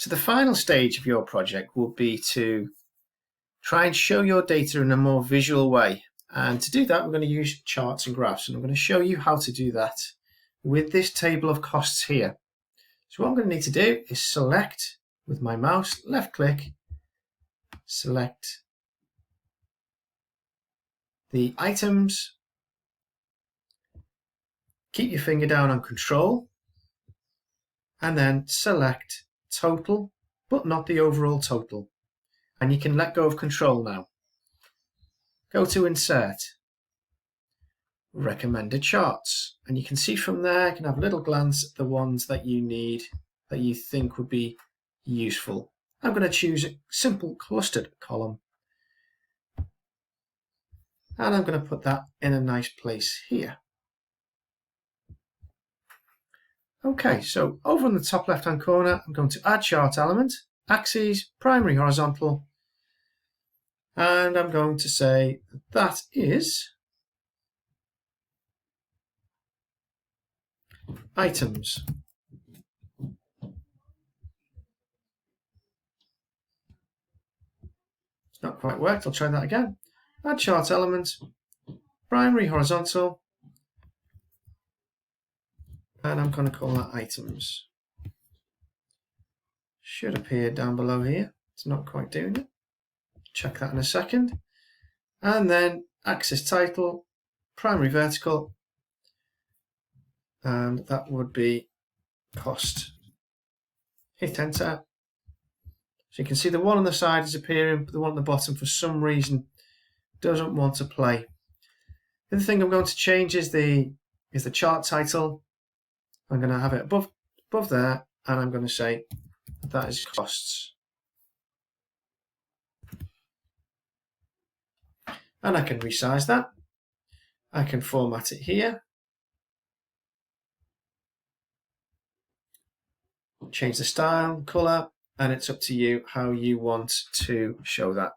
So the final stage of your project will be to try and show your data in a more visual way. And to do that, we're going to use charts and graphs. And I'm going to show you how to do that with this table of costs here. So what I'm going to need to do is select with my mouse, left click, select the items, keep your finger down on control, and then select total, but not the overall total. And you can let go of control now. Go to insert, recommended charts, and you can see from there, you can have a little glance at the ones that you need, that you think would be useful. I'm going to choose a simple clustered column, and I'm going to put that in a nice place here. Okay, so over in the top left hand corner, I'm going to add chart element, axes, primary horizontal, and I'm going to say that is items. It's not quite worked, I'll try that again. Add chart element, primary horizontal, and I'm going to call that items. Should appear down below here. It's not quite doing it. Check that in a second. And then axis title, primary vertical, and that would be cost. Hit enter. So you can see the one on the side is appearing, but the one on the bottom for some reason doesn't want to play. The other thing I'm going to change is the chart title. I'm going to have it above there, and I'm going to say that is costs. And I can resize that. I can format it here. Change the style, color, and it's up to you how you want to show that.